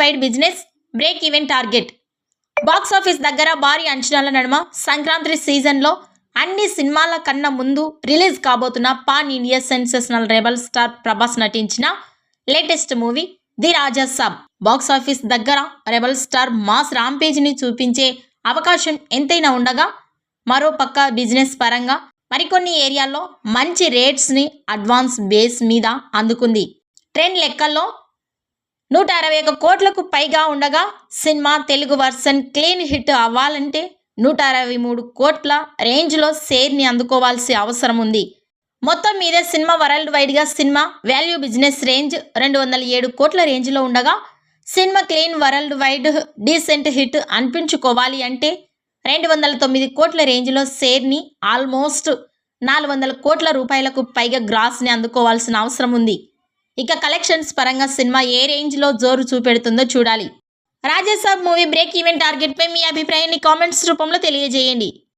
Wide business break even target. Box office దగ్గర భారీ అంచనాల నడుమ సంక్రాంతి సీజన్లో అన్ని సినిమాల కన్నా ముందు రిలీజ్ కాబోతున్న pan India sensational rebel star Prabhas నటించిన latest movie the Raja Saab box office దగ్గర రెబల్ స్టార్ మాస్ రాంపేజ్ని చూపించే అవకాశం ఎంతైనా ఉండగా, మరో పక్క బిజినెస్ పరంగా మరికొన్ని ఏరియాల్లో మంచి రేట్స్ని అడ్వాన్స్ బేస్ మీద అందుకుంది. ట్రెండ్ లెక్కల్లో 161 కోట్లకు పైగా ఉండగా, cinema Telugu version clean hit అవ్వాలంటే 163 కోట్ల రేంజ్లో షేర్ని అందుకోవాల్సి అవసరం ఉంది. మొత్తం మీద సినిమా వరల్డ్ వైడ్గా సినిమా వాల్యూ బిజినెస్ రేంజ్ 207 కోట్ల రేంజ్లో ఉండగా, సినిమా clean world wide decent hit అనిపించుకోవాలి అంటే 209 కోట్ల రేంజ్లో షేర్ని ఆల్మోస్ట్ 400 కోట్ల రూపాయలకు పైగా గ్రాస్ని అందుకోవాల్సిన అవసరం ఉంది. ఇక కలెక్షన్స్ పరంగా సినిమా ఏ రేంజ్లో జోరు చూపెడుతుందో చూడాలి. రాజా సాబ్ మూవీ బ్రేక్ ఈవెన్ టార్గెట్పై మీ అభిప్రాయాన్ని కామెంట్స్ రూపంలో తెలియజేయండి.